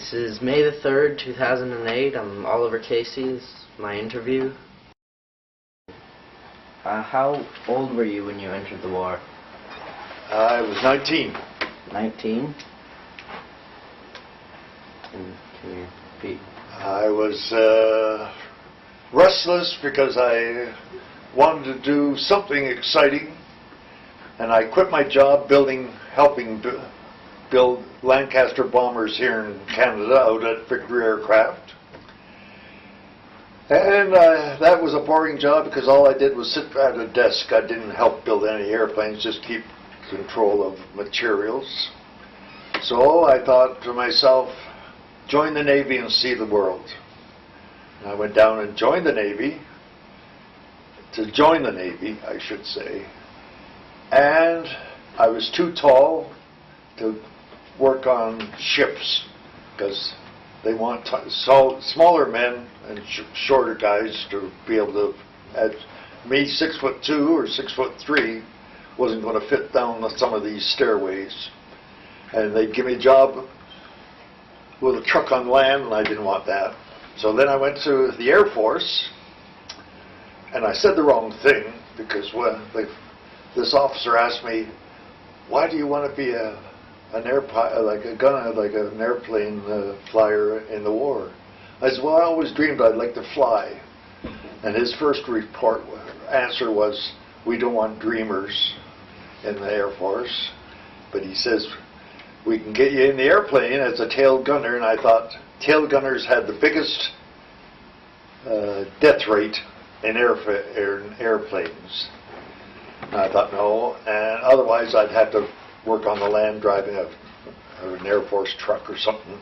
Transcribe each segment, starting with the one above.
This is May the 3rd, 2008. I'm Oliver Casey. This is my interview. How old were you when you entered the war? I was 19. 19? Can you repeat? I was restless because I wanted to do something exciting, and I quit my job helping build Lancaster bombers here in Canada out at Victory Aircraft. And that was a boring job because all I did was sit at a desk. I didn't help build any airplanes, just keep control of materials. So I thought to myself, join the Navy and see the world. And I went down and joined the Navy, I should say. And I was too tall to work on ships because they want smaller men and shorter guys to be able to. At me, 6'2" or 6'3", wasn't going to fit down some of these stairways, and they'd give me a job with a truck on land, and I didn't want that. So then I went to the Air Force, and I said the wrong thing because this officer asked me, "Why do you want to be an airplane flyer in the war?" I said, "Well, I always dreamed I'd like to fly." And his first answer was, "We don't want dreamers in the Air Force." But he says, "We can get you in the airplane as a tail gunner." And I thought tail gunners had the biggest death rate in airplanes. And I thought, no, and otherwise I'd have to work on the land driving an Air Force truck or something.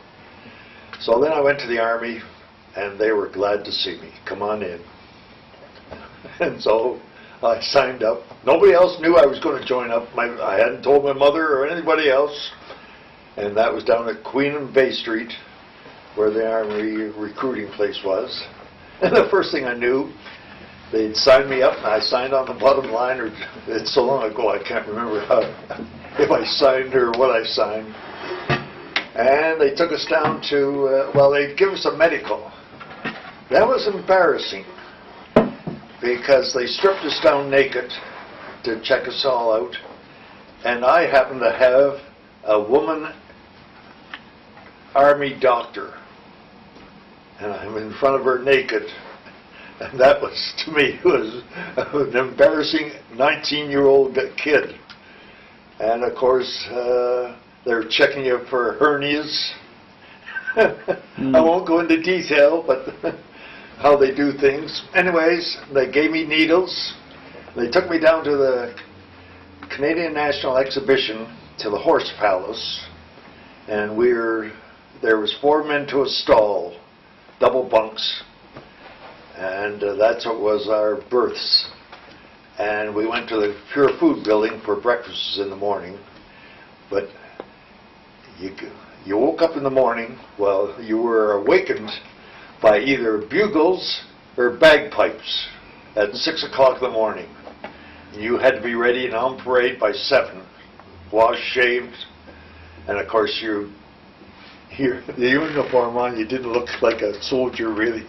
So then I went to the Army, and they were glad to see me. "Come on in." And so I signed up. Nobody else knew I was going to join up. I hadn't told my mother or anybody else. And that was down at Queen and Bay Street, where the Army recruiting place was. And the first thing I knew, they'd signed me up, and I signed on the bottom line. Or it's so long ago, I can't remember if I signed or what I signed. And they took us down to, they'd give us a medical. That was embarrassing because they stripped us down naked to check us all out. And I happened to have a woman Army doctor. And I'm in front of her naked. And that was, to me, was an embarrassing 19-year-old kid. And of course, they're checking you for hernias. I won't go into detail, but how they do things. Anyways, they gave me needles. They took me down to the Canadian National Exhibition to the Horse Palace, and there was 4 men to a stall, double bunks, and that's what was our berths. And we went to the Pure Food building for breakfasts in the morning. But you woke up in the morning, you were awakened by either bugles or bagpipes at 6 o'clock in the morning. You had to be ready and on parade by 7, washed, shaved, and of course the uniform on, you didn't look like a soldier really.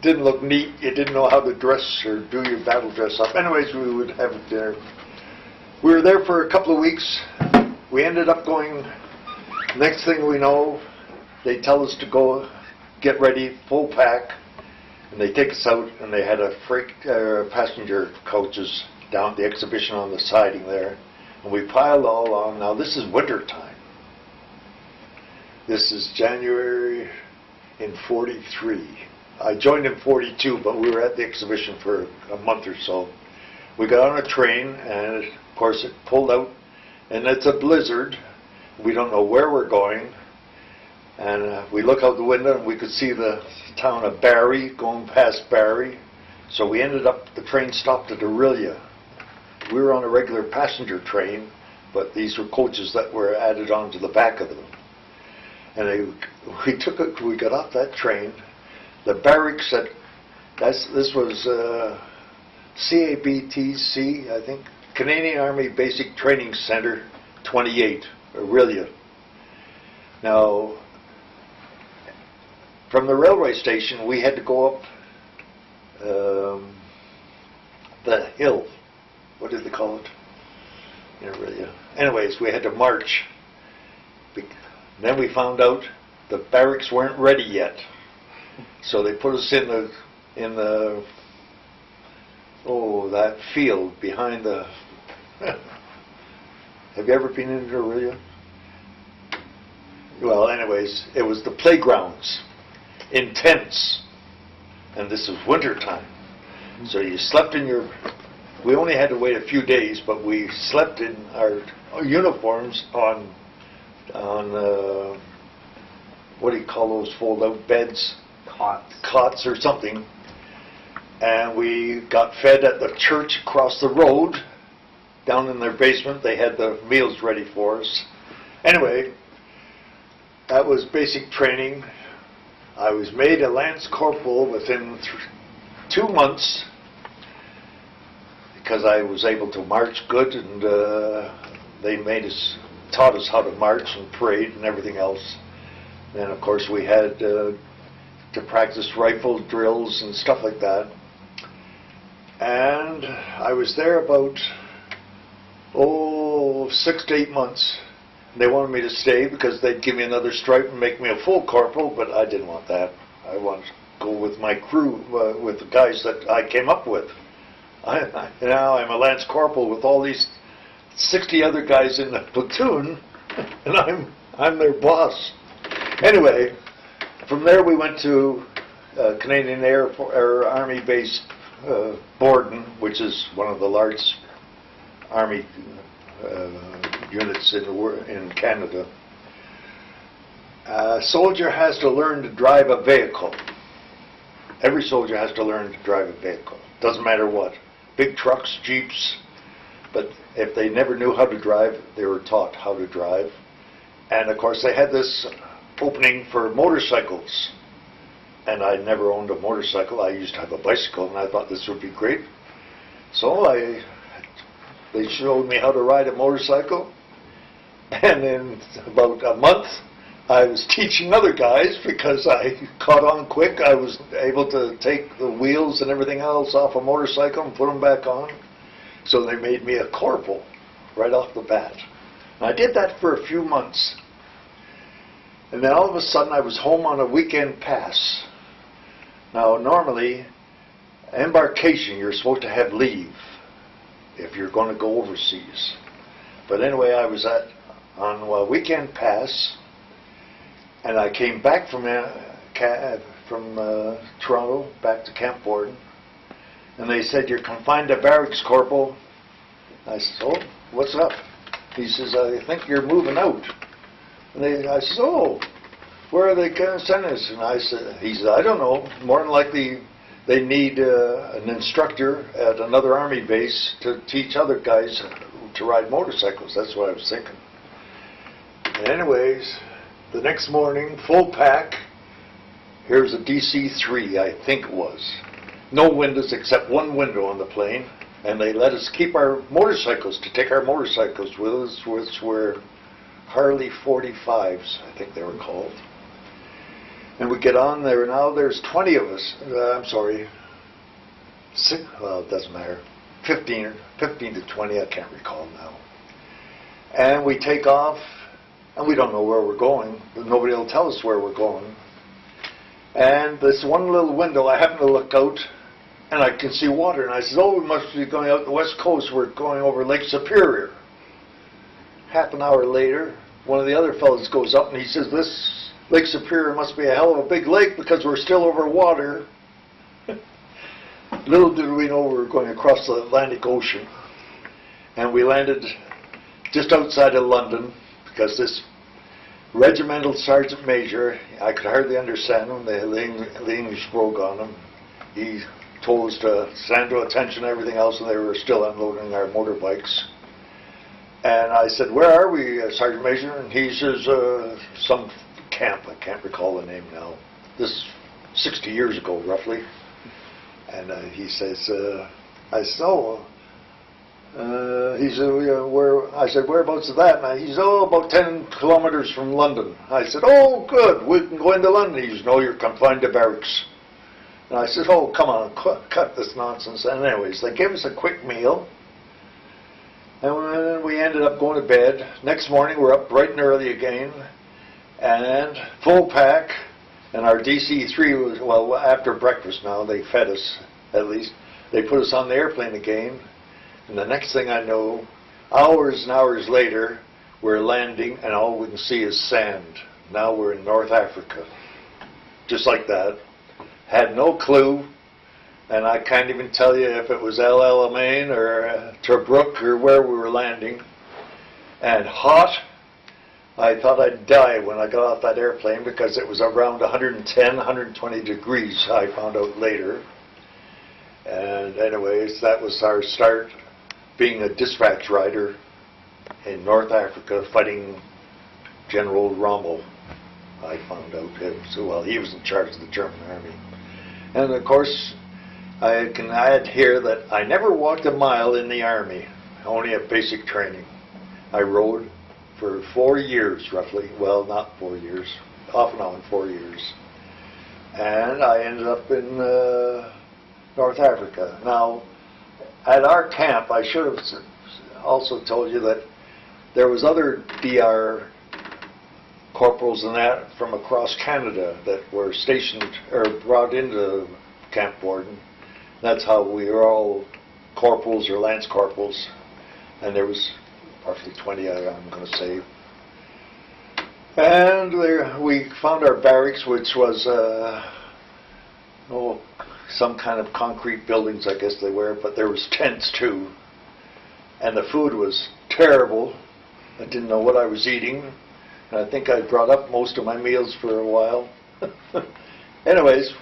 Didn't look neat. You didn't know how to dress or do your battle dress up. Anyways, we would have dinner. We were there for a couple of weeks. We ended up going, next thing we know, they tell us to go get ready, full pack, and they take us out, and they had a passenger coaches down at the exhibition on the siding there, and we piled all on. Now this is winter time. This is January in 43. I joined in 42, but we were at the exhibition for a month or so. We got on a train, and of course it pulled out, and it's a blizzard. We don't know where we're going. And we look out the window, and we could see the town of Barrie, going past Barrie. So we ended up, the train stopped at Orillia. We were on a regular passenger train, but these were coaches that were added onto the back of them. And we got off that train. The barracks this was CABTC, I think, Canadian Army Basic Training Center 28, Orillia. Now, from the railway station, we had to go up the hill. What did they call it? Anyways, we had to march. Then we found out the barracks weren't ready yet, so they put us in the that field behind the. Have you ever been into Aurelia? Well, anyways, it was the playgrounds in tents, and this was winter time, so you slept in your. We only had to wait a few days, but we slept in our uniforms on what do you call those fold-out beds? Cots or something. And we got fed at the church across the road. Down in their basement, they had the meals ready for us. Anyway, that was basic training. I was made a Lance Corporal within 2 months because I was able to march good, and they taught us how to march and parade and everything else. And of course we had to practice rifle drills and stuff like that. And I was there about 6 to 8 months. They wanted me to stay because they'd give me another stripe and make me a full corporal, but I didn't want that. I wanted to go with my crew, with the guys that I came up with. Now I'm a Lance Corporal with all these 60 other guys in the platoon, and I'm their boss. Anyway, from there we went to Canadian Army Base Borden, which is one of the largest Army units in Canada. A soldier has to learn to drive a vehicle. Every soldier has to learn to drive a vehicle. Doesn't matter what. Big trucks, jeeps. But if they never knew how to drive, they were taught how to drive. And of course they had this opening for motorcycles. And I never owned a motorcycle. I used to have a bicycle, and I thought this would be great. So they showed me how to ride a motorcycle. And in about a month, I was teaching other guys because I caught on quick. I was able to take the wheels and everything else off a motorcycle and put them back on. So they made me a corporal right off the bat. And I did that for a few months. And then all of a sudden I was home on a weekend pass. Now normally, embarkation, you're supposed to have leave if you're going to go overseas. But anyway, I was on a weekend pass, and I came back from Toronto back to Camp Borden, and they said, "You're confined to barracks, Corporal." I said, "Oh, what's up?" He says, "I think you're moving out." And I said, "Oh, where are they going to send us?" And he said, "I don't know. More than likely they need an instructor at another Army base to teach other guys to ride motorcycles." That's what I was thinking. And anyways, the next morning, full pack, here's a DC-3, I think it was. No windows except one window on the plane, and they let us keep our motorcycles, to take our motorcycles with us, which were Harley 45s, I think they were called. And we get on there, now there's 20 of us, I'm sorry, well, it doesn't matter, 15 to 20, I can't recall now. And we take off, and we don't know where we're going, but nobody will tell us where we're going. And this one little window, I happen to look out, and I can see water, and I said, "Oh, we must be going out the west coast, we're going over Lake Superior." Half an hour later, one of the other fellows goes up, and he says, "This Lake Superior must be a hell of a big lake because we're still over water." Little did we know we were going across the Atlantic Ocean. And we landed just outside of London because this regimental sergeant major, I could hardly understand him, the English brogue on him. He told us to stand to attention and everything else, and they were still unloading our motorbikes. And I said, "Where are we, Sergeant Major?" And he says, "Some camp," I can't recall the name now. This is 60 years ago, roughly. And he says, I said, "Oh, He said, where? I said, whereabouts is that? And he said, oh, about 10 kilometers from London. I said, oh, good, we can go into London. He said, no, you're confined to barracks. And I said, oh, come on, cut this nonsense. And anyways, they gave us a quick meal. And we ended up going to bed. Next morning, we're up bright and early again. And full pack. And our DC-3 was, well, after breakfast now, they fed us, at least. They put us on the airplane again. And the next thing I know, hours and hours later, we're landing and all we can see is sand. Now we're in North Africa. Just like that. Had no clue. And I can't even tell you if it was El Alamein or Tobruk or where we were landing. And hot. I thought I'd die when I got off that airplane because it was around 110, 120 degrees, I found out later. And anyways, that was our start being a dispatch rider in North Africa fighting General Rommel. I found out well, he was in charge of the German army. And of course, I can add here that I never walked a mile in the army, only at basic training. I rode for 4 years roughly, well, not 4 years, off and on 4 years. And I ended up in North Africa. Now, at our camp, I should have also told you that there was other DR corporals and that from across Canada that were stationed or brought into Camp Borden. That's how we were all corporals or lance corporals, and there was roughly 20, I'm going to say. And there, we found our barracks, which was some kind of concrete buildings, I guess they were, but there was tents too. And the food was terrible. I didn't know what I was eating. And I think I brought up most of my meals for a while. Anyways,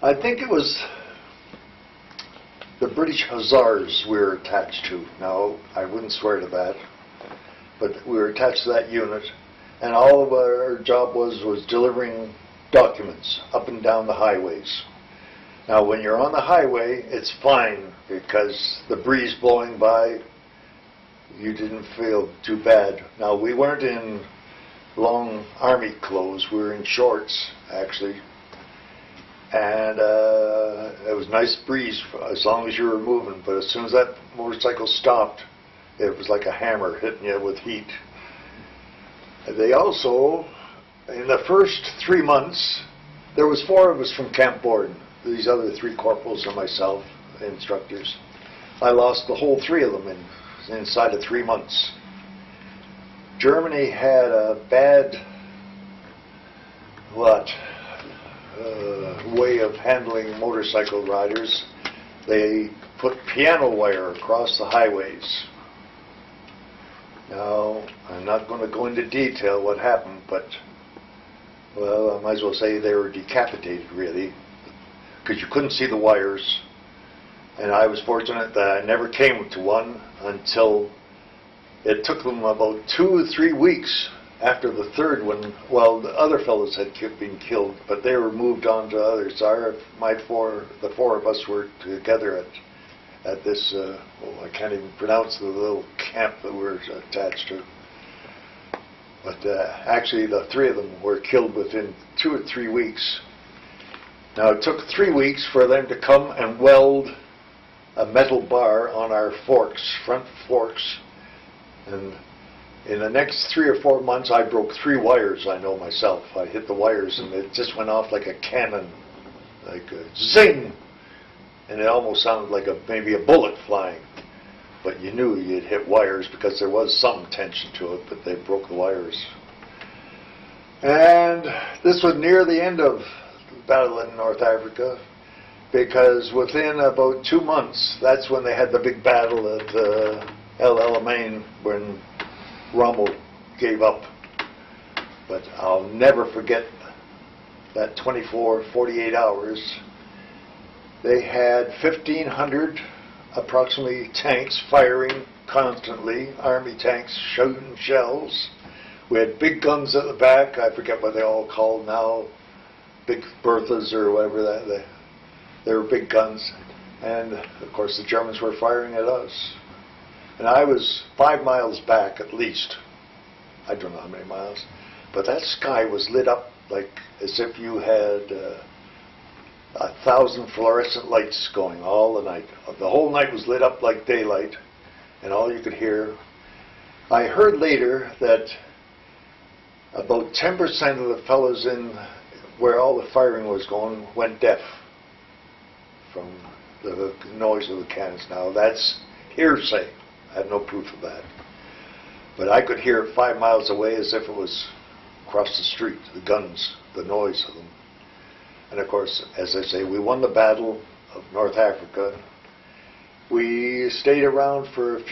I think it was the British Hussars we were attached to. Now, I wouldn't swear to that, but we were attached to that unit. And all of our job was delivering documents up and down the highways. Now when you're on the highway, it's fine because the breeze blowing by, you didn't feel too bad. Now we weren't in long army clothes, we were in shorts actually. And it was nice breeze as long as you were moving, but as soon as that motorcycle stopped, it was like a hammer hitting you with heat. They also, in the first 3 months, there was 4 of us from Camp Borden. These other 3 corporals and myself, instructors. I lost the whole 3 of them inside of 3 months. Germany had a bad, way of handling motorcycle riders. They put piano wire across the highways. Now, I'm not going to go into detail what happened, but well, I might as well say they were decapitated, really, because you couldn't see the wires. And I was fortunate that I never came to one until it took them about 2 or 3 weeks after the 3rd one. Well, the other fellows had been killed, but they were moved on to others. The 4 of us were together at this, I can't even pronounce the little camp that we were attached to. But actually the 3 of them were killed within 2 or 3 weeks. Now it took 3 weeks for them to come and weld a metal bar on our forks, front forks. And in the next 3 or 4 months I broke 3 wires, I know myself. I hit the wires and it just went off like a cannon, like a zing! And it almost sounded like maybe a bullet flying. But you knew you'd hit wires because there was some tension to it, but they broke the wires. And this was near the end of the battle in North Africa, because within about 2 months, that's when they had the big battle at El Alamein, when Rommel gave up. But I'll never forget that 24, 48 hours. They had 1,500 approximately tanks firing constantly, army tanks shooting shells. We had big guns at the back, I forget what they all called now, big Berthas or whatever they were, big guns. And of course the Germans were firing at us. And I was 5 miles back at least. I don't know how many miles. But that sky was lit up like as if you had 1,000 fluorescent lights going all the night. The whole night was lit up like daylight, and all you could hear. I heard later that about 10% of the fellows in where all the firing was going went deaf from the noise of the cannons. Now that's hearsay. I have no proof of that. But I could hear it 5 miles away as if it was across the street, the guns, the noise of them. And of course, as I say, we won the Battle of North Africa. We stayed around for a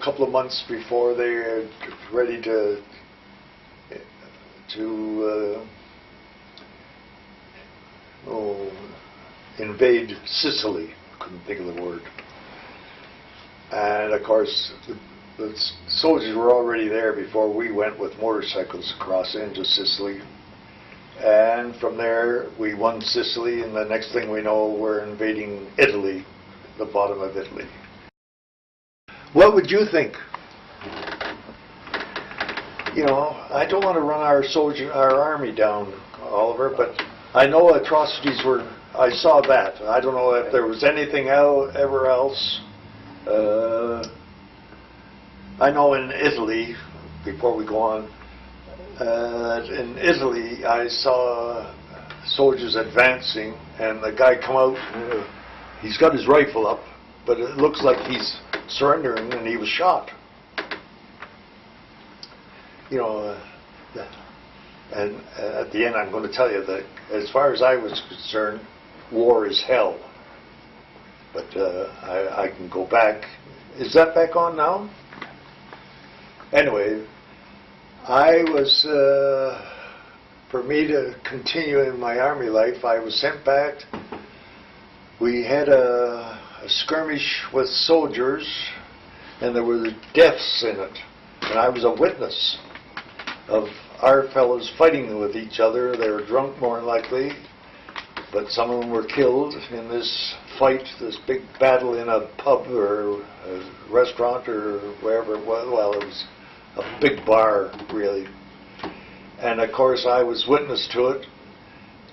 couple of months before they were ready to invade Sicily. I couldn't think of the word. And of course, the soldiers were already there before we went with motorcycles across into Sicily. And from there, we won Sicily, and the next thing we know, we're invading Italy, the bottom of Italy. What would you think? You know, I don't want to run our army down, Oliver, but I know atrocities were. I saw that. I don't know if there was anything ever else. I know in Italy, before we go on, in Italy I saw soldiers advancing, and the guy come out, he's got his rifle up, but it looks like he's surrendering, and he was shot. You know, and at the end I'm going to tell you that as far as I was concerned, war is hell. But I can go back. Is that back on now? Anyway, I was, for me to continue in my army life, I was sent back. We had a skirmish with soldiers, and there were deaths in it. And I was a witness of our fellows fighting with each other. They were drunk, more than likely, but some of them were killed in this fight, this big battle in a pub or a restaurant or wherever it was. Well, it was a big bar, really. And of course, I was witness to it.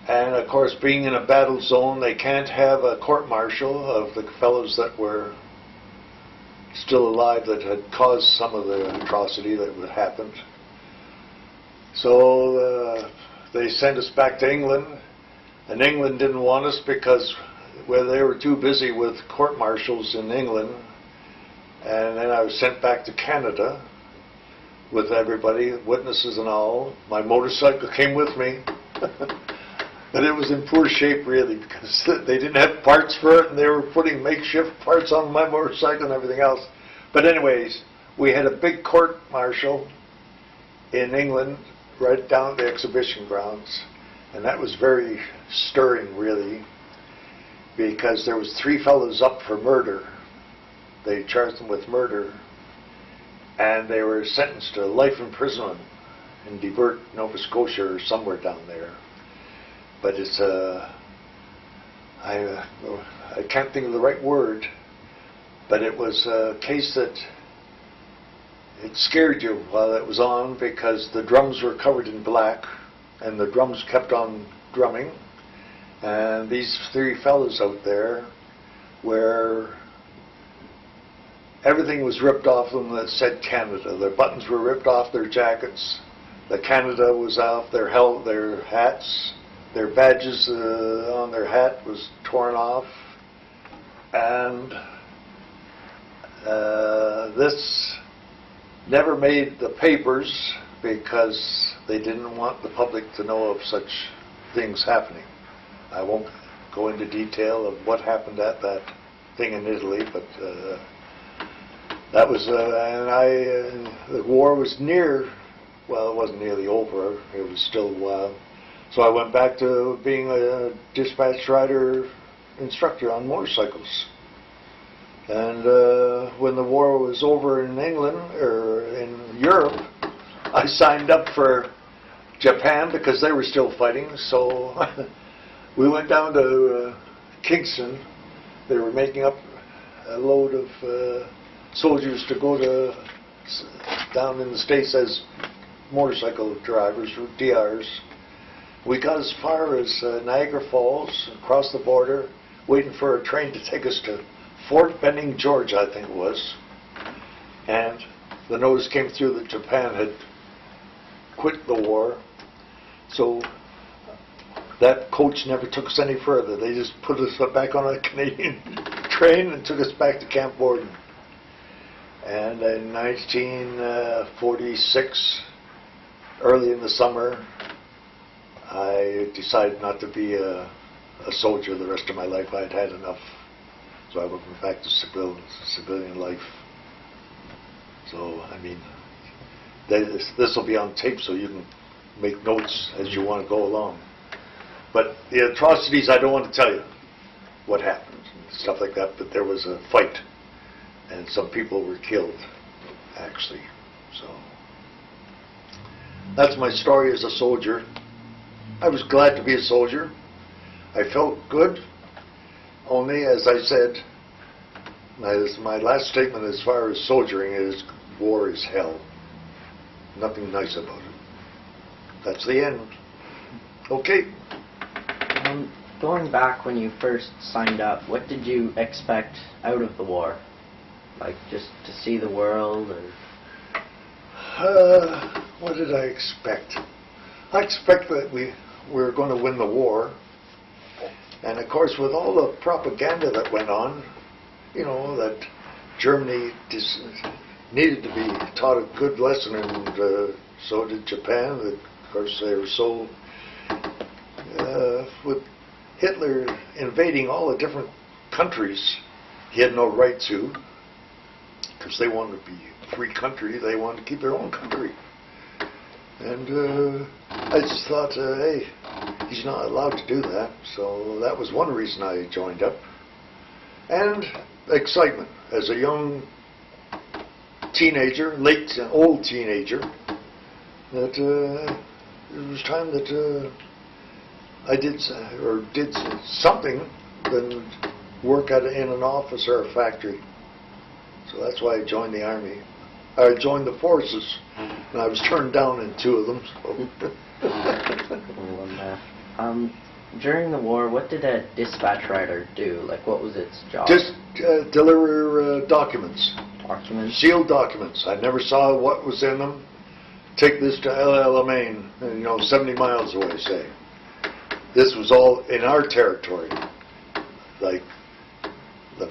And of course, being in a battle zone, they can't have a court-martial of the fellows that were still alive that had caused some of the atrocity that had happened. So they sent us back to England, and England didn't want us because they were too busy with court-martials in England. And then I was sent back to Canada with everybody, witnesses and all. My motorcycle came with me. But it was in poor shape, really, because they didn't have parts for it, and they were putting makeshift parts on my motorcycle and everything else. But anyways, we had a big court-martial in England, right down at the exhibition grounds, and that was very stirring, really, because there was 3 fellows up for murder. They charged them with murder, and they were sentenced to life imprisonment in Divert, Nova Scotia, or somewhere down there. But it's I can't think of the right word, but it was a case that it scared you while it was on, because the drums were covered in black, and the drums kept on drumming. And these 3 fellows out there, where everything was ripped off them that said Canada. Their buttons were ripped off their jackets. The Canada was off their hats. Their badges on their hat was torn off. And this never made the papers because they didn't want the public to know of such things happening. I won't go into detail of what happened at that thing in Italy, but that was, the war was near, well, it wasn't nearly over, it was still a while. So I went back to being a dispatch rider instructor on motorcycles. And when the war was over in England, or in Europe, I signed up for Japan because they were still fighting. So we went down to Kingston, they were making up a load of soldiers to go to down in the States as motorcycle drivers, or DRs. We got as far as Niagara Falls, across the border, waiting for a train to take us to Fort Benning, Georgia, I think it was. And the notice came through that Japan had quit the war. So that coach never took us any further. They just put us back on a Canadian train and took us back to Camp Borden. And in 1946, early in the summer, I decided not to be a soldier the rest of my life. I had had enough. So I went back to civilian life. So, I mean, this will be on tape so you can make notes as you want to go along. But the atrocities, I don't want to tell you what happened, and stuff like that, but there was a fight, and some people were killed, actually. So, that's my story as a soldier. I was glad to be a soldier. I felt good, only, as I said, my last statement as far as soldiering is, war is hell. Nothing nice about it. That's the end. Okay. Going back when you first signed up, what did you expect out of the war? Like, just to see the world, or? What did I expect? I expect that we were going to win the war. And of course, with all the propaganda that went on, you know, that Germany needed to be taught a good lesson, and so did Japan. Of course, they were so, with Hitler invading all the different countries he had no right to, because they wanted to be a free country, they wanted to keep their own country. And I just thought, hey, he's not allowed to do that. So that was one reason I joined up. And excitement. As a young teenager, old teenager, that it was time that I did something than work in an office or a factory. So that's why I joined the Army. I joined the forces, and I was turned down in 2 of them. So. During the war, what did a dispatch rider do? Like, what was its job? Just deliver documents. Documents? Sealed documents. I never saw what was in them. Take this to El Alamein, 70 miles away, say. This was all in our territory. Like, the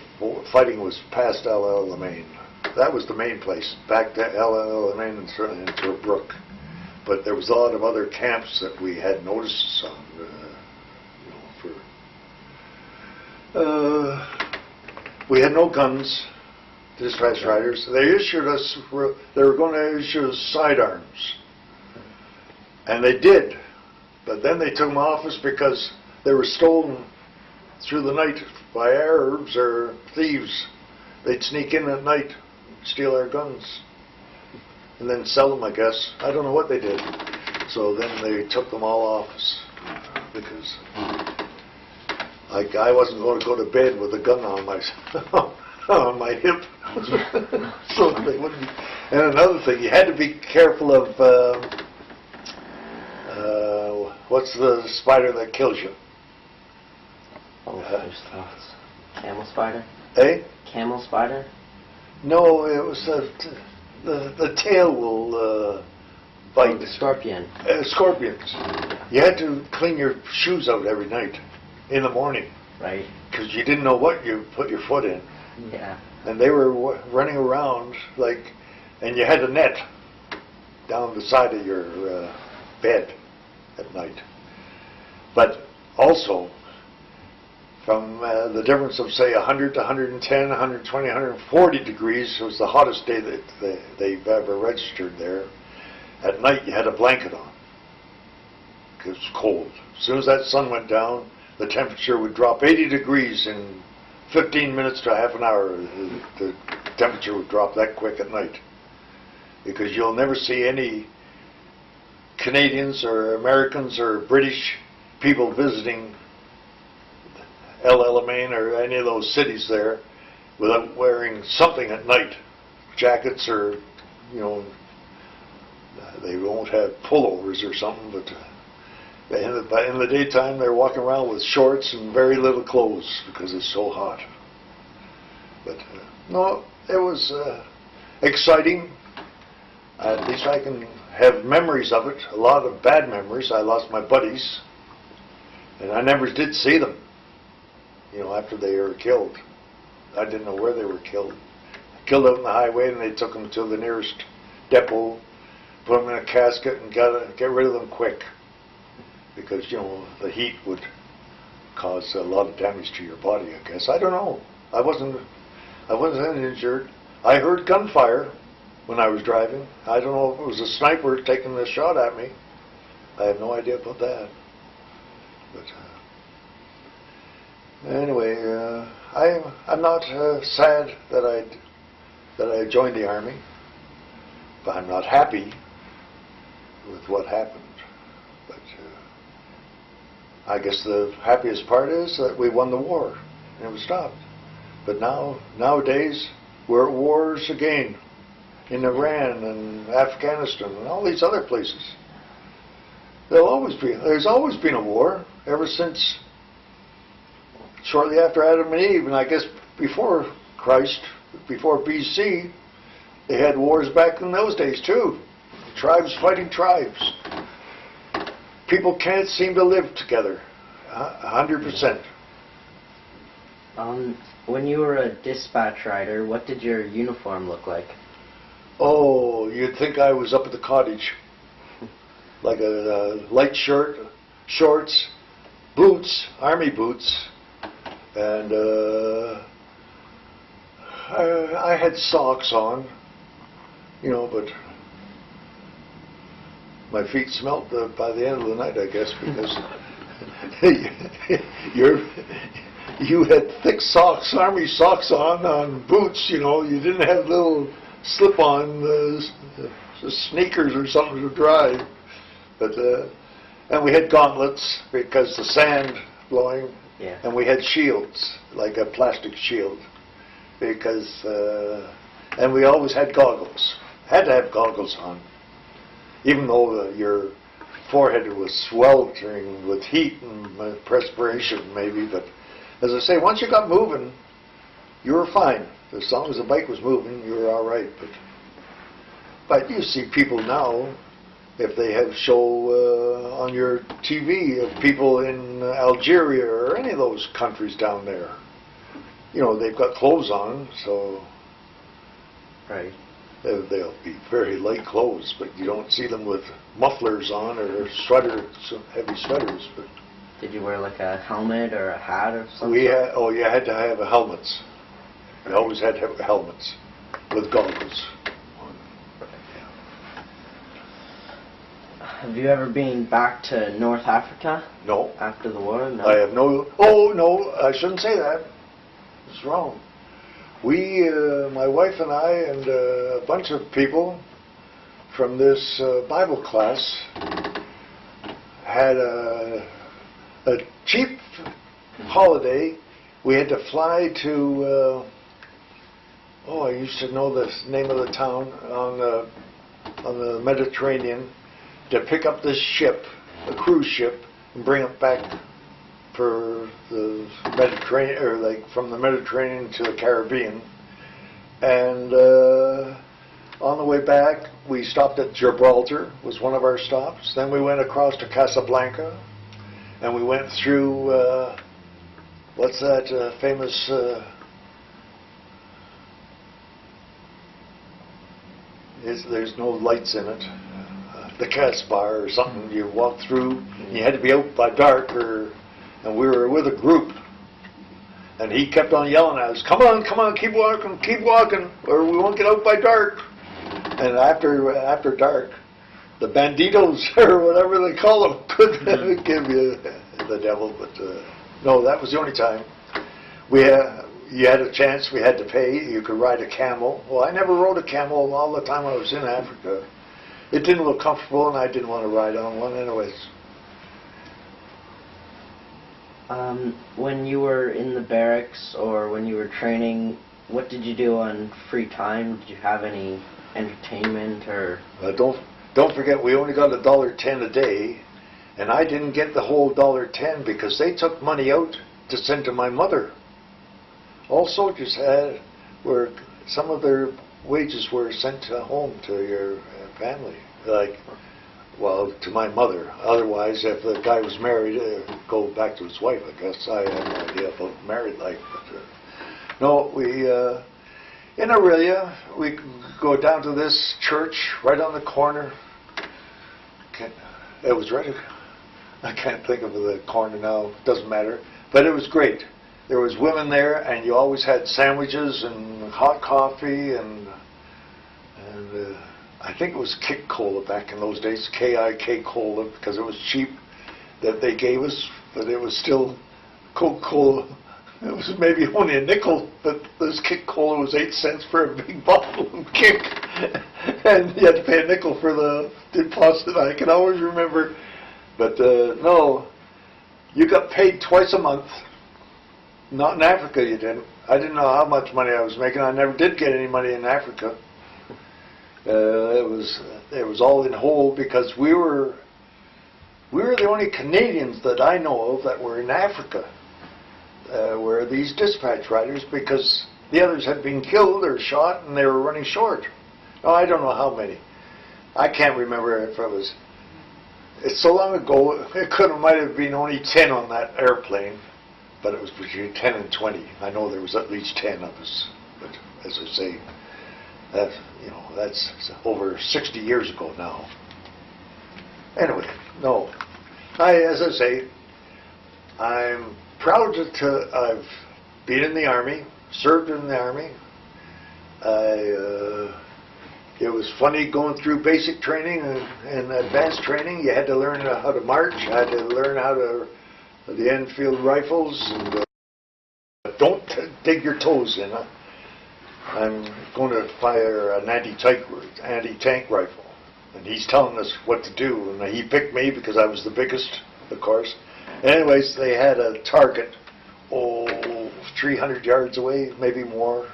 fighting was past El Alamein. That was the main place, back to El Alamein and to a brook. But there was a lot of other camps that we had notices on, we had no guns, dispatch riders. They issued us, they were going to issue us sidearms. And they did. But then they took them off us because they were stolen through the night by Arabs or thieves. They'd sneak in at night, steal our guns, and then sell them, I guess. I don't know what they did. So then they took them all off us because I wasn't going to go to bed with a gun on my on my hip. So they wouldn't. And another thing, you had to be careful of what's the spider that kills you? Oh, there's thoughts. Camel spider? Eh? Camel spider? No, it was the tail will bite. Oh, the scorpion. Scorpions. You had to clean your shoes out every night in the morning. Right. Because you didn't know what you put your foot in. Yeah. And they were running around and you had a net down the side of your bed at night. But also, from the difference of, say, 100 to 110, 120, 140 degrees was the hottest day that they've ever registered there. At night, you had a blanket on because it was cold. As soon as that sun went down, the temperature would drop 80 degrees in 15 minutes to half an hour. The temperature would drop that quick at night, because you'll never see any Canadians or Americans or British people visiting El Alamein or any of those cities there without wearing something at night, jackets or, you know, they won't have pullovers or something, but in the daytime they're walking around with shorts and very little clothes because it's so hot. But no, it was exciting. At least I can have memories of it. A lot of bad memories. I lost my buddies, and I never did see them. You know, after they were killed, I didn't know where they were killed. Killed out on the highway, and they took them to the nearest depot, put them in a casket, and get rid of them quick, because you know the heat would cause a lot of damage to your body. I guess, I don't know. I wasn't injured. I heard gunfire when I was driving. I don't know if it was a sniper taking a shot at me. I have no idea about that. But anyway, I'm not sad that I joined the Army, but I'm not happy with what happened. But I guess the happiest part is that we won the war and it was stopped. But nowadays we're at wars again in Iran and Afghanistan and all these other places. There's always been a war ever since shortly after Adam and Eve, and I guess before Christ, before BC, they had wars back in those days too. Tribes fighting tribes. People can't seem to live together 100%. When you were a dispatch rider, what did your uniform look like? Oh, you'd think I was up at the cottage. Like a light shirt, shorts, boots, army boots, and I had socks on, you know, but my feet smelt by the end of the night, I guess, because you had thick socks, army socks on boots, you know. You didn't have little slip-on sneakers or something to dry. But and we had gauntlets because the sand blowing, yeah. And we had shields, like a plastic shield, because and we always had goggles. Had to have goggles on, even though your forehead was sweltering with heat and perspiration, maybe. But as I say, once you got moving, you were fine. As long as the bike was moving, you were all right. But you see people now, if they have show on your TV of people in Algeria or any of those countries down there, you know, they've got clothes on, so right. They'll be very light clothes, but you don't see them with mufflers on or heavy sweaters. But did you wear like a helmet or a hat or something? You had to have helmets. We always had to have helmets with goggles. Have you ever been back to North Africa? No. After the war? No. I have no. Oh no, I shouldn't say that. It's wrong. We, my wife and I, and a bunch of people from this Bible class had a cheap holiday. We had to fly to. I used to know the name of the town on the Mediterranean, to pick up this ship, a cruise ship, and bring it back for the Mediterranean, or like from the Mediterranean to the Caribbean. And on the way back, we stopped at Gibraltar, was one of our stops. Then we went across to Casablanca, and we went through, what's that famous, there's no lights in it. The Casbah or something. You walk through, and you had to be out by dark, and we were with a group, and he kept on yelling at us, come on, keep walking, or we won't get out by dark. And after dark, the banditos, or whatever they call them, could give you the devil. But no, that was the only time. You had a chance, we had to pay, you could ride a camel. Well, I never rode a camel all the time I was in Africa. It didn't look comfortable, and I didn't want to ride on one anyways. When you were in the barracks or when you were training, what did you do on free time? Did you have any entertainment or? Don't forget, we only got $1.10 a day, and I didn't get the whole $1.10 because they took money out to send to my mother. All soldiers had were some of their wages were sent home to your family, like, well, to my mother. Otherwise, if the guy was married, go back to his wife, I guess. I have no idea about married life. But, no, we, in Aurelia, we go down to this church right on the corner. It was right, I can't think of the corner now, doesn't matter. But it was great. There was women there, and you always had sandwiches and hot coffee, and I think it was Kick Cola back in those days, K-I-K Cola, because it was cheap that they gave us, but it was still Coca-Cola. It was maybe only a nickel, but this Kick Cola was 8 cents for a big bottle of Kick, and you had to pay a nickel for the deposit. I can always remember, but no, you got paid twice a month. Not in Africa, you didn't. I didn't know how much money I was making. I never did get any money in Africa. It was all in whole because we were the only Canadians that I know of that were in Africa. Were these dispatch riders, because the others had been killed or shot and they were running short. Oh, I don't know how many. I can't remember if it was. It's so long ago. Might have been only 10 on that airplane. But it was between 10 and 20. I know there was at least 10 of us. But as I say, that's over 60 years ago now. Anyway, no. As I say, I'm proud I've been in the Army, served in the Army. It was funny going through basic training and advanced training. You had to learn how to march. You had to learn how to the Enfield rifles, and don't dig your toes in. I'm going to fire an anti-tank rifle, and he's telling us what to do, and he picked me because I was the biggest, of course. Anyways, they had a target, 300 yards away, maybe more,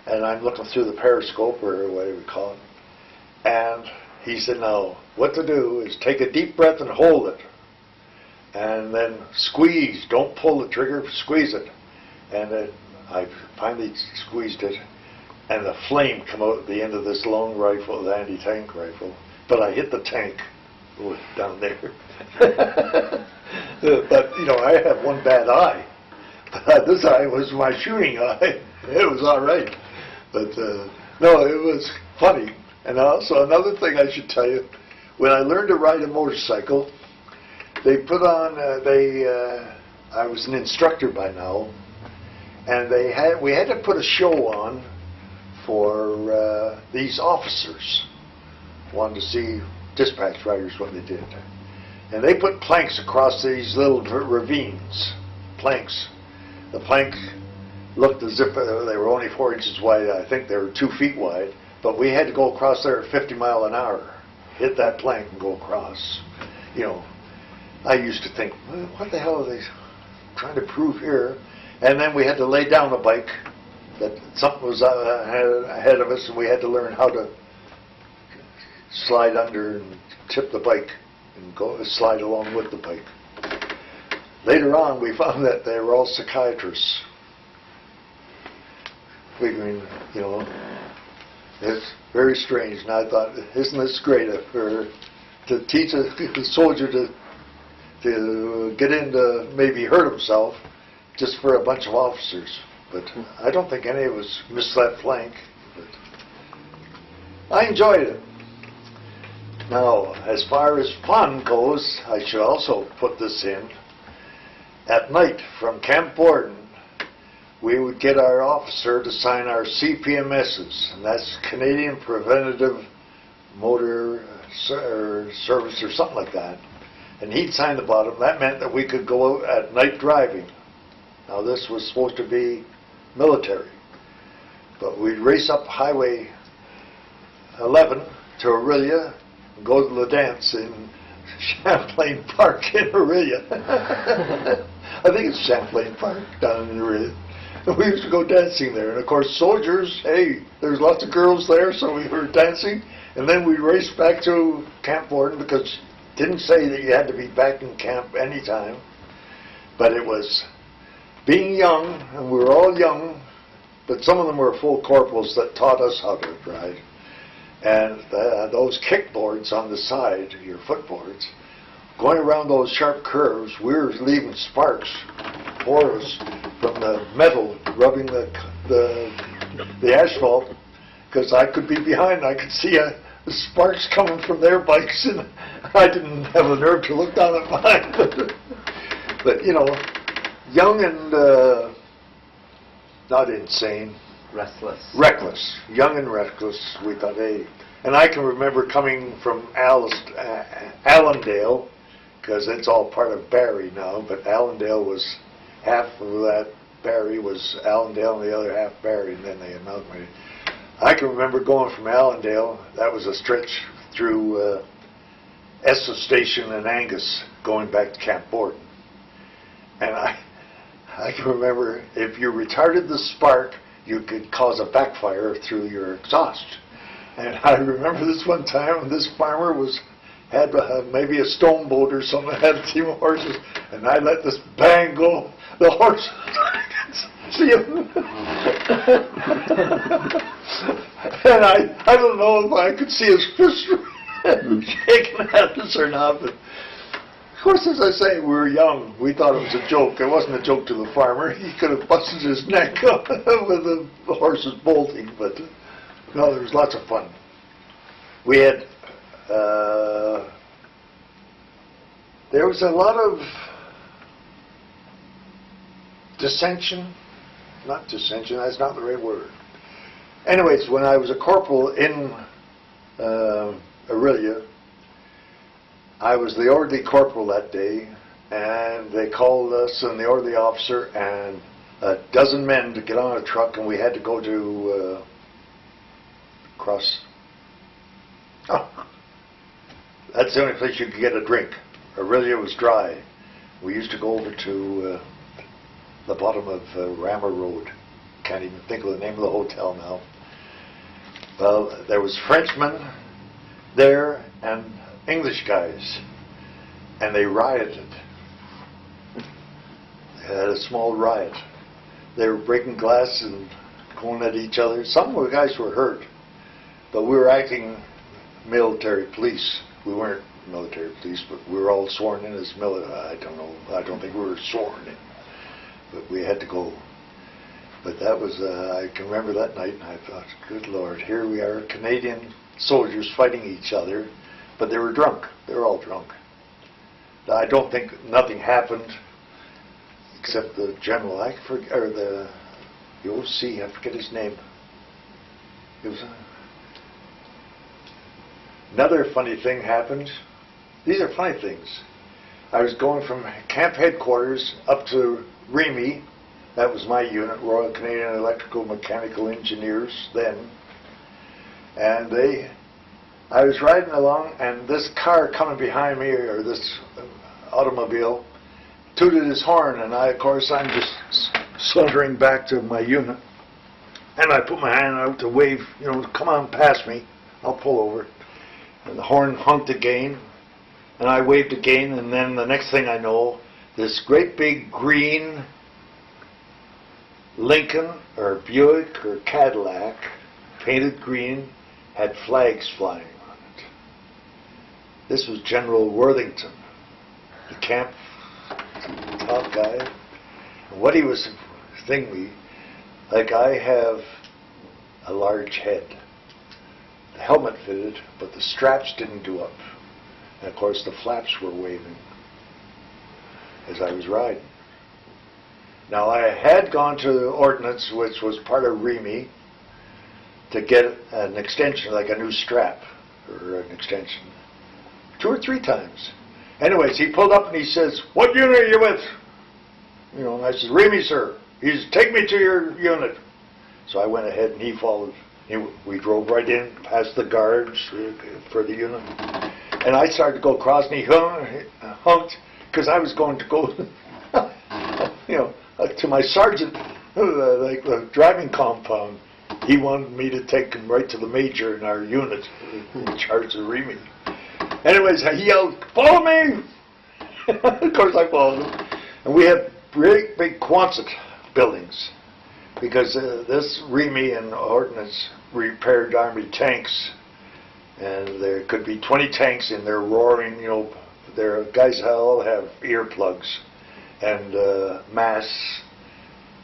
and I'm looking through the periscope, or whatever you call it, and he said, now, what to do is take a deep breath and hold it. And then squeeze, don't pull the trigger, squeeze it. And then I finally squeezed it, and the flame come out at the end of this long rifle, the anti-tank rifle. But I hit the tank down there. But, I have one bad eye. But this eye was my shooting eye. It was all right. But, no, it was funny. And also, another thing I should tell you, when I learned to ride a motorcycle, they put on, I was an instructor by now, and we had to put a show on for these officers. Wanted to see dispatch riders what they did. And they put planks across these little ravines, planks. The plank looked as if they were only 4 inches wide. I think they were 2 feet wide, but we had to go across there at 50 miles an hour, hit that plank and go across. I used to think, well, what the hell are they trying to prove here? And then we had to lay down a bike, that something was ahead of us, and we had to learn how to slide under and tip the bike and go slide along with the bike. Later on, we found that they were all psychiatrists. Figuring, it's very strange. And I thought, isn't this great to teach a soldier to get in to maybe hurt himself just for a bunch of officers. But I don't think any of us missed that flank. But I enjoyed it. Now, as far as fun goes, I should also put this in. At night, from Camp Borden, we would get our officer to sign our CPMSs, and that's Canadian Preventative Motor Service or something like that. And he'd sign the bottom. That meant that we could go out at night driving. Now this was supposed to be military. But we'd race up Highway 11 to Aurelia and go to the dance in Champlain Park in Aurelia. I think it's Champlain Park down in the Ridge. And we used to go dancing there. And of course, soldiers, hey, there's lots of girls there, so we were dancing. And then we raced back to Camp Borden because it didn't say that you had to be back in camp anytime. But it was being young, and we were all young, but some of them were full corporals that taught us how to ride. And those kickboards on the side, your footboards, going around those sharp curves, we were leaving sparks for us from the metal rubbing the asphalt, because I could be behind, I could see the sparks coming from their bikes, and I didn't have the nerve to look down at mine. But you know, young and not insane. Reckless. Young and reckless. We thought, hey. And I can remember coming from Allendale, because it's all part of Barrie now, but Allendale was half of that. Barrie was Allendale and the other half Barrie, and then they amalgamated. I can remember going from Allendale, that was a stretch through Essa Station and Angus, going back to Camp Borden. And I can remember if you retarded the spark, you could cause a backfire through your exhaust. And I remember this one time when this farmer had maybe a stone boat or something, had a team of horses, and I let this bang go. The horse, see him. And I don't know if I could see his fist shaking at us or not, but of course, as I say, we were young. We thought it was a joke. It wasn't a joke to the farmer. He could have busted his neck up with the horses bolting, but no, there was lots of fun. We had, there was a lot of dissension. Not dissension, that's not the right word. Anyways, when I was a corporal in Aurelia, I was the orderly corporal that day, and they called us and the orderly officer and a dozen men to get on a truck, and we had to go to that's the only place you could get a drink. Aurelia was dry. We used to go over to the bottom of Rammer Road. Can't even think of the name of the hotel now. Well, there was Frenchmen there and English guys, and they rioted. They had a small riot. They were breaking glass and going at each other. Some of the guys were hurt, but we were acting military police. We weren't military police, but we were all sworn in as military. I don't know. I don't think we were sworn in, but we had to go. But that was, I can remember that night, and I thought, good Lord, here we are, Canadian soldiers fighting each other. But they were drunk. They were all drunk. I don't think nothing happened except the general, or the OC, I forget his name. It was another funny thing happened. These are funny things. I was going from camp headquarters up to Remy. That was my unit, Royal Canadian Electrical Mechanical Engineers then. And I was riding along, and this car coming behind me, or this automobile, tooted his horn, and of course, I'm just sauntering back to my unit, and I put my hand out to wave, come on past me, I'll pull over. And the horn honked again, and I waved again, and then the next thing I know, this great big green Lincoln, or Buick, or Cadillac, painted green, had flags flying on it. This was General Worthington, the camp top guy. And what he was thinking me, like I have a large head. The helmet fitted, but the straps didn't go up. And of course the flaps were waving as I was riding. Now I had gone to the ordnance, which was part of Remy, to get an extension, like a new strap, or an extension, 2 or 3 times. Anyways, he pulled up and he says, "What unit are you with?" And I said, "Remy, sir." He said, "Take me to your unit." So I went ahead and he followed. We drove right in, past the guards for the unit. And I started to go across, and he honked, because I was going to go. I to my sergeant, like the driving compound. He wanted me to take him right to the major in our unit in charge of Remy. Anyways, he yelled, "Follow me!" Of course I followed him. And we had great big Quonset buildings because this Remy and ordnance repaired Army tanks, and there could be 20 tanks in there roaring, you know. Their guys all have earplugs and masks,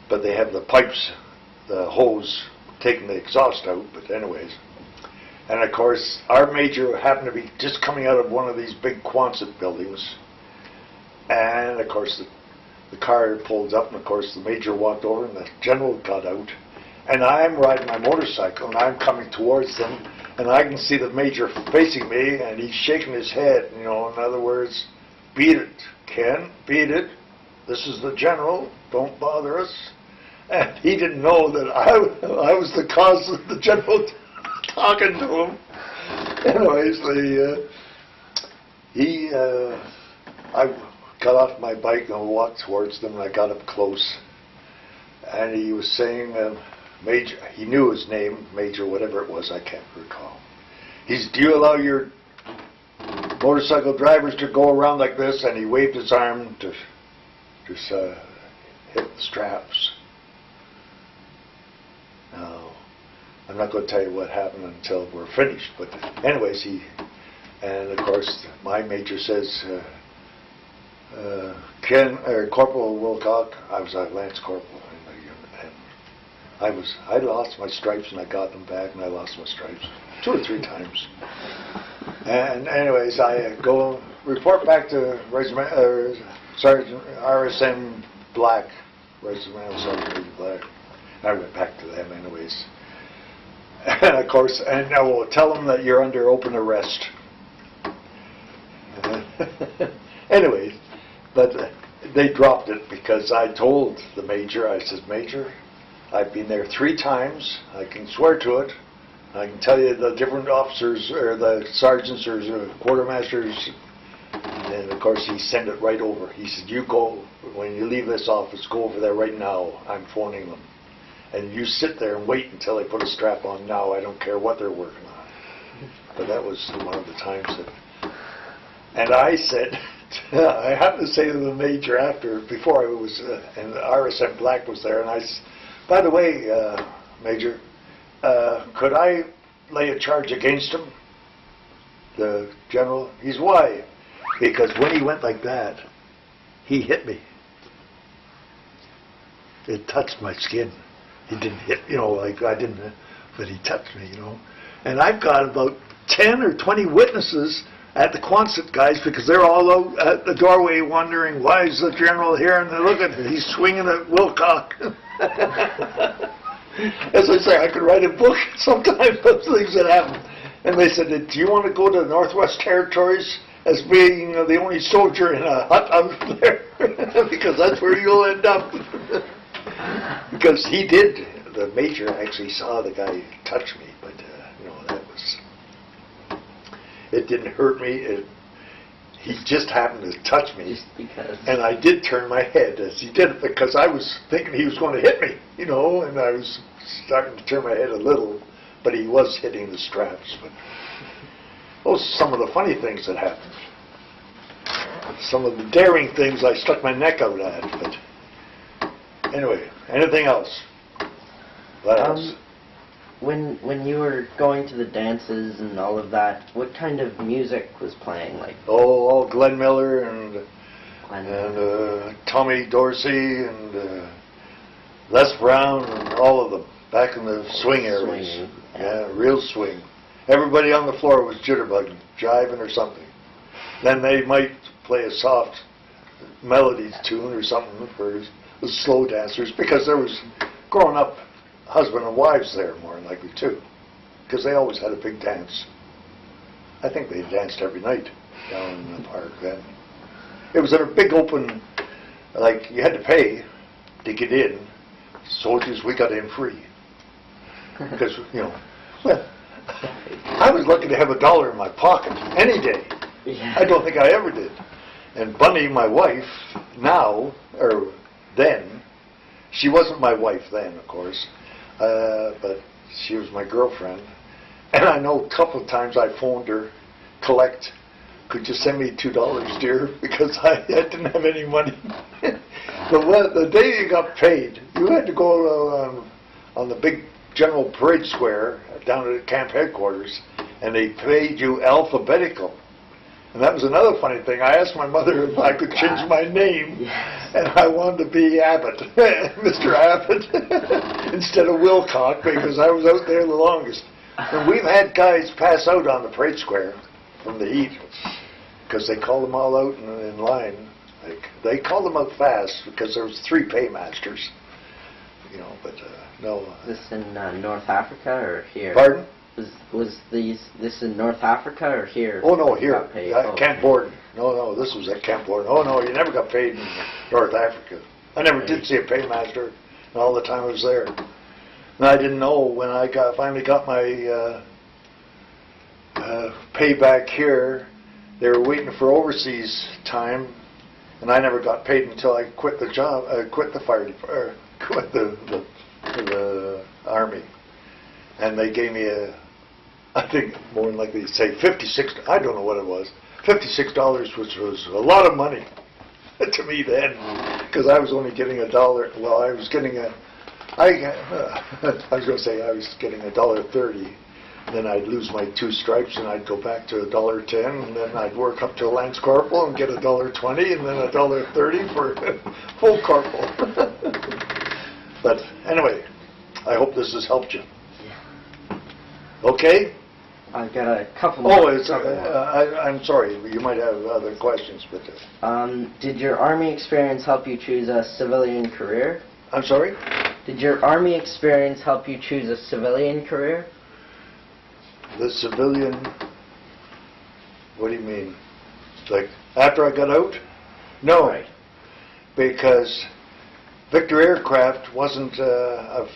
but they have the pipes, the hose, taking the exhaust out, but anyways. And of course, our major happened to be just coming out of one of these big Quonset buildings. And of course, the car pulled up, and of course, the major walked over, and the general got out. And I'm riding my motorcycle, and I'm coming towards them, and I can see the major facing me, and he's shaking his head, you know, in other words, "Beat it, Ken, beat it. This is the general, don't bother us." And he didn't know that I was the cause of the general talking to him. Anyways, I got off my bike and walked towards them, and I got up close. And he was saying, Major, he knew his name, Major, whatever it was, I can't recall. He's, "Do you allow your motorcycle drivers to go around like this?" And he waved his arm to just hit the straps. Now, I'm not going to tell you what happened until we're finished, but anyways, and of course, my major says, Corporal Wilcock, I was a Lance Corporal in the unit, and I lost my stripes, and I got them back, and I lost my stripes 2 or 3 times. And anyways, I go report back to Sergeant RSM Black, Regimental Sergeant Black. I went back to them anyways. And of course, and I will tell them that you're under open arrest. Anyways, but they dropped it because I told the major, I said, "Major, I've been there 3 times. I can swear to it. I can tell you the different officers, or the sergeants, or quartermasters." And of course, he sent it right over. He said, "You go, when you leave this office, go over there right now. I'm phoning them. And you sit there and wait until they put a strap on now. I don't care what they're working on." But that was one of the times that... And I said, I happened to say to the major before I was, and RSM Black was there, and I said, "By the way, Major, could I lay a charge against him?" The general, he's, "Why?" "Because when he went like that, he hit me. It touched my skin. He didn't hit, you know, like I didn't, but he touched me, you know." And I've got about 10 or 20 witnesses at the Quonset guys, because they're all out at the doorway wondering, why is the general here? And they look at him, he's swinging at Wilcock. As I say, I could write a book sometimes of things that happen. And they said, "Do you want to go to the Northwest Territories as being the only soldier in a hut out there?" Because that's where you'll end up. Because he did, the major actually saw the guy touch me, but you know, that was, it didn't hurt me. He just happened to touch me, Just because. and I did turn my head as he did it, because I was thinking he was going to hit me, you know, and I was starting to turn my head a little, but he was hitting the straps. But those are some of the funny things that happened. Some of the daring things I stuck my neck out at, but anyway, anything else? What else? When you were going to the dances and all of that, what kind of music was playing? Like all Glenn Miller and Glenn Tommy Dorsey and Les Brown and all of them back in the swing areas. Swinging, Yeah, real swing. Everybody on the floor was jitterbugging, jiving or something. Then they might play a soft melody tune or something for the slow dancers, because there was growing up husband and wives there more than likely too, because they always had a big dance. I think they danced every night down in the park then. It was in a big open, like you had to pay to get in. Soldiers, we got in free. Because, you know, well, I was lucky to have $1 in my pocket any day. Yeah. I don't think I ever did. And Bunny, my wife, now, or then, She wasn't my wife then, of course, but she was my girlfriend. And I know a couple of times I phoned her, collect, could you send me $2, dear? Because I didn't have any money. But the day you got paid, you had to go on the big general parade square down at camp headquarters, and they paid you alphabetical. And that was another funny thing. I asked my mother if I could change my name, and I wanted to be Abbott, Mr. Abbott, instead of Wilcock, because I was out there the longest. And we've had guys pass out on the parade square from the heat, because they called them all out in line. Like, they called them out fast because there was 3 paymasters, you know. But no. This in North Africa or here? Pardon? Was this in North Africa or here? Oh no, here Oh. Camp Borden. No, this was at Camp Borden. Oh no, you never got paid in North Africa. I never did see a paymaster, and all the time I was there. And I didn't know when I finally got my pay back here. They were waiting for overseas time, and I never got paid until I quit the job. Quit the fire department, quit the army, and they gave me I think more than likely to say $56. I don't know what it was. $56, which was a lot of money to me then, because I was only getting $1. Well, I was getting I was going to say I was getting $1.30. Then I'd lose my 2 stripes and I'd go back to $1.10, and then I'd work up to a Lance Corporal and get $1.20, and then $1.30 for full corporal. But anyway, I hope this has helped you. Okay? I've got a couple more. Oh, I'm sorry, you might have other questions, but... Did your Army experience help you choose a civilian career? I'm sorry? Did your Army experience help you choose a civilian career? The civilian... What do you mean? Like, after I got out? No. Right. Because Victor Aircraft wasn't a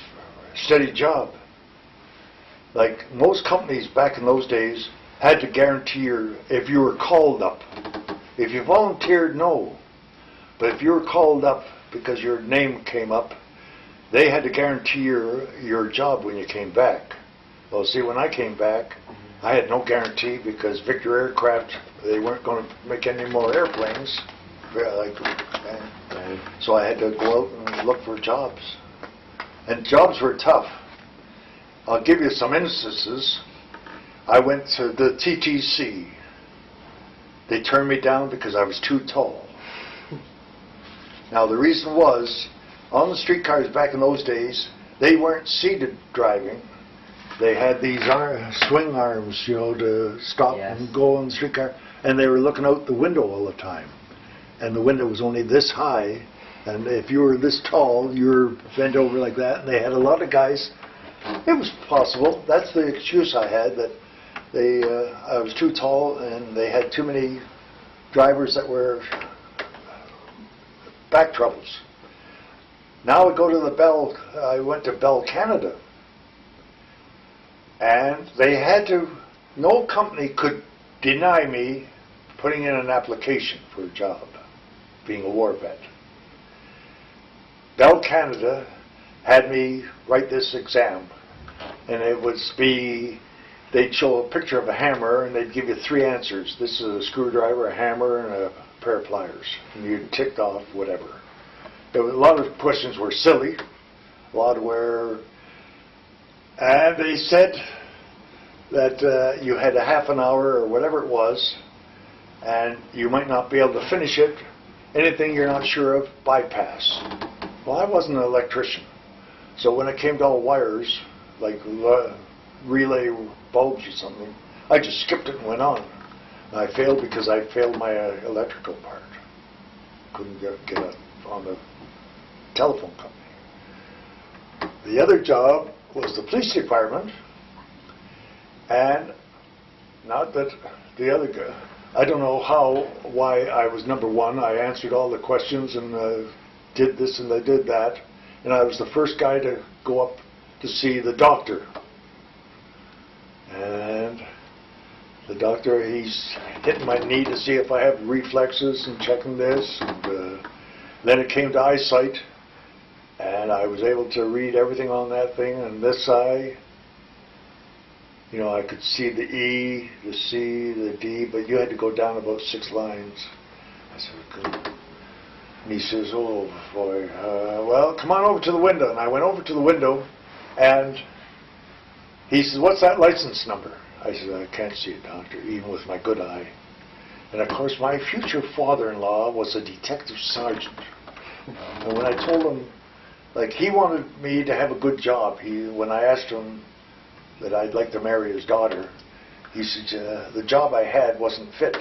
steady job. Like, most companies back in those days had to guarantee if you were called up. If you volunteered, no. But if you were called up because your name came up, they had to guarantee your job when you came back. Well, see, when I came back, I had no guarantee because Victor Aircraft, they weren't going to make any more airplanes. So I had to go out and look for jobs. And jobs were tough. I'll give you some instances. I went to the TTC. They turned me down because I was too tall. Now the reason was, on the streetcars back in those days, they weren't seated driving. They had these swing arms, you know, to stop and go on the streetcar. And they were looking out the window all the time. And the window was only this high. And if you were this tall, you were bent over like that. And they had a lot of guys. It was possible. That's the excuse I had, that I was too tall and they had too many drivers that were back troubles. Now I go to I went to Bell Canada, and they had to, no company could deny me putting in an application for a job, being a war vet. Bell Canada had me write this exam, and it would be, they'd show a picture of a hammer and they'd give you 3 answers. This is a screwdriver, a hammer, and a pair of pliers. And you ticked off whatever. A lot of questions were silly, a lot were, and they said that you had a half an hour or whatever it was, and you might not be able to finish it. Anything you're not sure of, bypass. Well, I wasn't an electrician. So when it came to all wires, like relay bulbs or something, I just skipped it and went on. And I failed because I failed my electrical part. Couldn't get on the telephone company. The other job was the police department, and not that the other guy, I don't know why I was number 1. I answered all the questions and did this and I did that. And I was the first guy to go up to see the doctor. And the doctor, he's hitting my knee to see if I have reflexes and checking this. And then it came to eyesight. And and I was able to read everything on that thing. And this eye, you know, I could see the E, the C, the D, but you had to go down about 6 lines. I said, good. And he says, oh boy, well, come on over to the window. And I went over to the window, and he says, what's that license number? I said, I can't see it, doctor, even with my good eye. And of course, my future father-in-law was a detective sergeant. And when I told him, like, he wanted me to have a good job. When I asked him that I'd like to marry his daughter, he said, the job I had wasn't fit.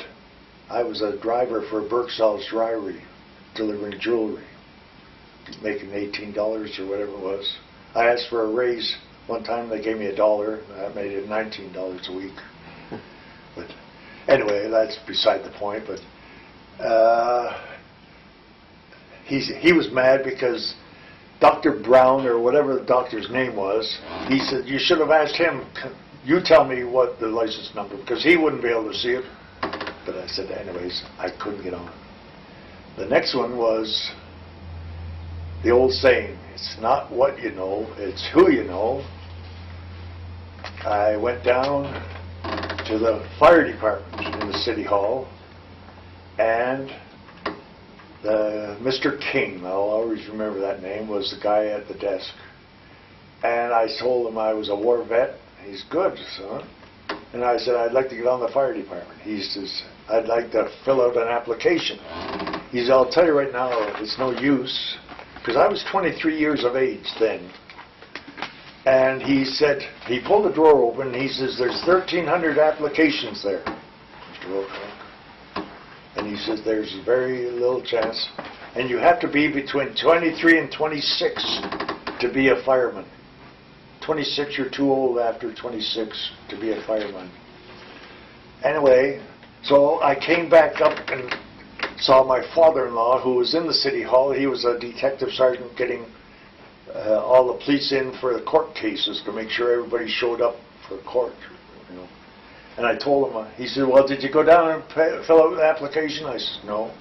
I was a driver for Berkshaw's Dryry, delivering jewelry, making $18 or whatever it was. I asked for a raise. One time they gave me $1. That made it $19 a week. But anyway, that's beside the point. But he was mad because Dr. Brown, or whatever the doctor's name was, he said, you should have asked him, you tell me what the license number, because he wouldn't be able to see it. But I said, anyways, I couldn't get on. The next one was the old saying, it's not what you know, it's who you know. I went down to the fire department in the city hall, and Mr. King, I'll always remember that name, was the guy at the desk. And I told him I was a war vet. He's good, son. And I said, I'd like to get on the fire department. He says, I'd like to fill out an application. He said, I'll tell you right now, it's no use, because I was 23 years of age then. And he said, he pulled the drawer open, and he says, there's 1,300 applications there, Mr. Wilcock. And he says, there's very little chance. And you have to be between 23 and 26 to be a fireman. 26, you're too old after 26 to be a fireman. Anyway, so I came back up and saw my father-in-law, who was in the city hall. He was a detective sergeant getting all the police in for the court cases to make sure everybody showed up for court, you know. And I told him, he said, well, did you go down and fill out the application? I said, no.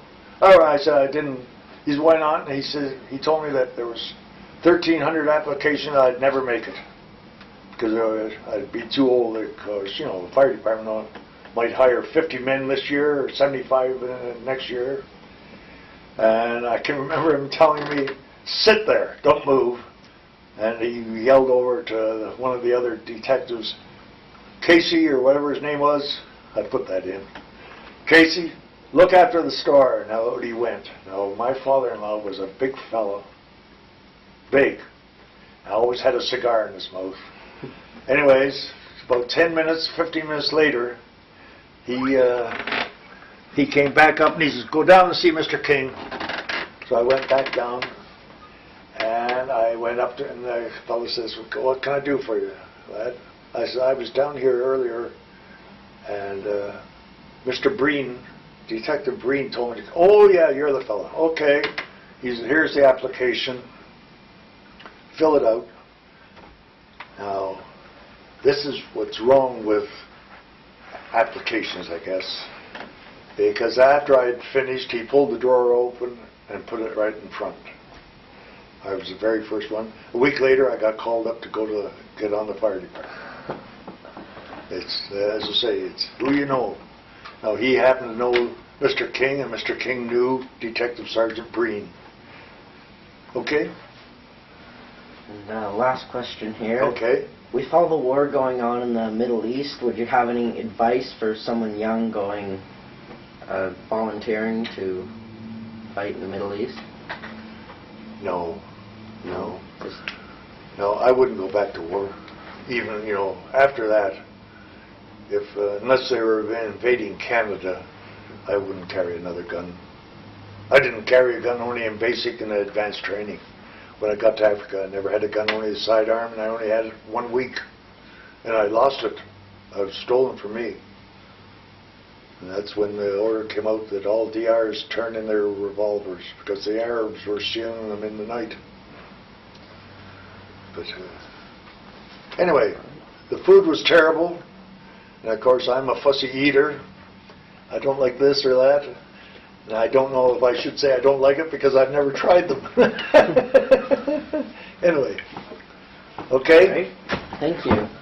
All right, I said, I didn't. He said, why not? And he said, he told me that there was 1,300 applications, I'd never make it. Because I'd be too old, because, you know, the fire department might hire 50 men this year or 75 next year. And I can remember him telling me, sit there, don't move. And he yelled over to one of the other detectives, Casey, or whatever his name was, I put that in. Casey, look after the store. Now out he went. Now my father-in-law was a big fellow, big. I always had a cigar in his mouth. Anyways, about 10 minutes, 15 minutes later, he came back up and he says, go down and see Mr. King. So I went back down, and I went up to, and the fellow says, what can I do for you, lad? I said, I was down here earlier, and Mr. Breen, Detective Breen, told me to, oh yeah, you're the fellow. Okay. He said, here's the application. Fill it out. Now, this is what's wrong with applications, I guess. Because after I had finished, he pulled the drawer open and put it right in front. I was the very first one. A week later, I got called up to go to get on the fire department. It's, as I say, it's who you know. Now, he happened to know Mr. King, and Mr. King knew Detective Sergeant Breen. Okay? And last question here. Okay. With all the war going on in the Middle East, would you have any advice for someone young going, volunteering to fight in the Middle East? No. No. No, I wouldn't go back to war. Even, you know, after that, if unless they were invading Canada, I wouldn't carry another gun. I didn't carry a gun only in basic and advanced training. When I got to Africa, I never had a gun, only a sidearm, and I only had it 1 week. And I lost it. It was stolen from me. And that's when the order came out that all DRs turn in their revolvers, because the Arabs were stealing them in the night. But anyway, the food was terrible. And of course, I'm a fussy eater. I don't like this or that. And I don't know if I should say I don't like it because I've never tried them. Anyway, okay? Right? Thank you.